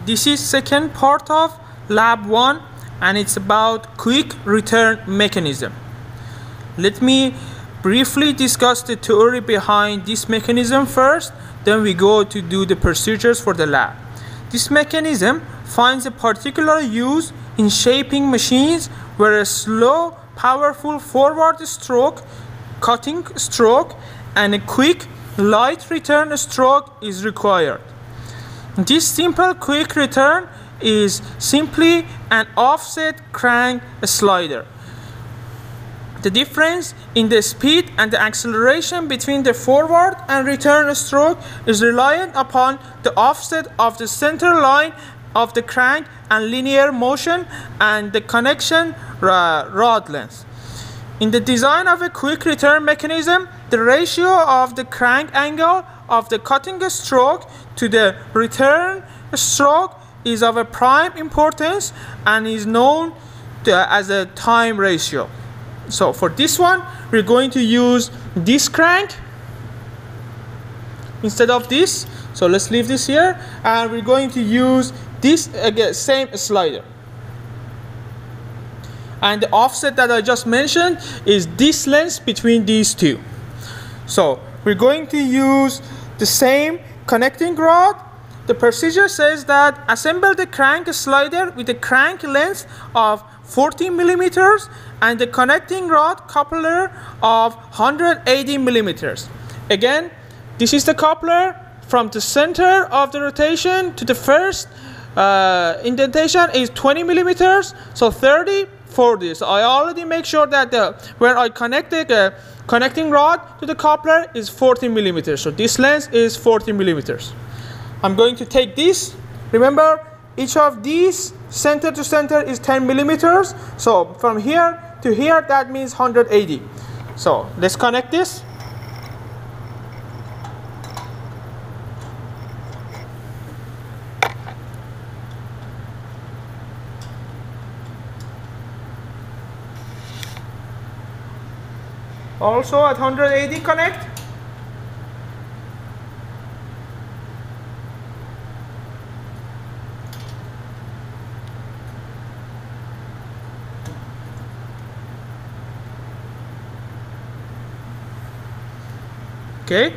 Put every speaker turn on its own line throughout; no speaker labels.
This is second part of Lab 1 and it's about quick return mechanism. Let me briefly discuss the theory behind this mechanism first, then we go to do the procedures for the lab. This mechanism finds a particular use in shaping machines where a slow, powerful forward stroke, cutting stroke, and a quick, light return stroke is required. This simple quick return is simply an offset crank slider. The difference in the speed and the acceleration between the forward and return stroke is reliant upon the offset of the center line of the crank and linear motion and the connection rod length. In the design of a quick return mechanism, the ratio of the crank angle of the cutting stroke to the return stroke is of a prime importance and is known as a time ratio. So for this one, we're going to use this crank instead of this. So let's leave this here, and we're going to use this again, same slider. And the offset that I just mentioned is this length between these two. So we're going to use the same connecting rod. The procedure says that assemble the crank slider with a crank length of 40 millimeters and the connecting rod coupler of 180 millimeters. Again, this is the coupler from the center of the rotation to the first indentation is 20 millimeters, so 30, 40. So I already make sure that where I connect the connecting rod to the coupler is 40 millimeters. So this length is 40 millimeters. I'm going to take this. Remember, each of these center to center is 10 millimeters. So from here to here, that means 180. So let's connect this. Also at 180 connect. Okay,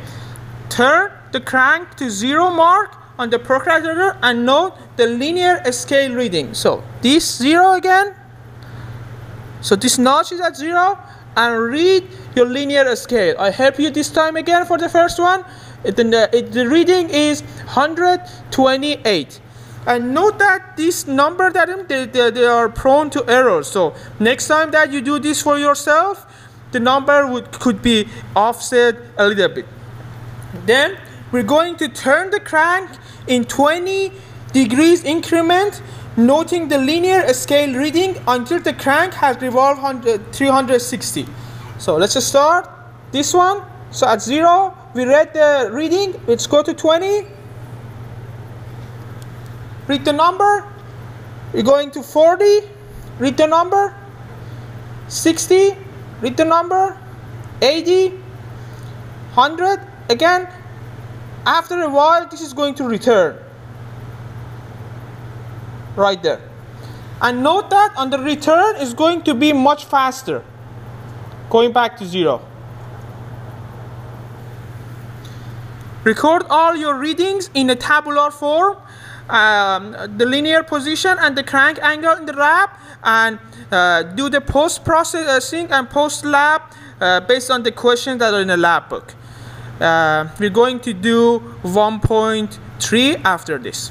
turn the crank to 0 mark on the protractor and note the linear scale reading. So this 0 again. So this notch is at 0, and read your linear scale. I help you this time again for the first one. The reading is 128. And note that this number that they are prone to errors. So next time that you do this for yourself, the number could be offset a little bit. Then we're going to turn the crank in 20 degrees increment, noting the linear scale reading until the crank has revolved 360. So let's just start this one. So at 0, we read the reading. Let's go to 20. Read the number. We're going to 40. Read the number. 60. Read the number. 80. 100. Again, after a while, this is going to return. Right there. And note that on the return is going to be much faster, going back to 0. Record all your readings in a tabular form, the linear position and the crank angle in the lab, and do the post-processing and post-lab based on the questions that are in the lab book. We're going to do 1.3 after this.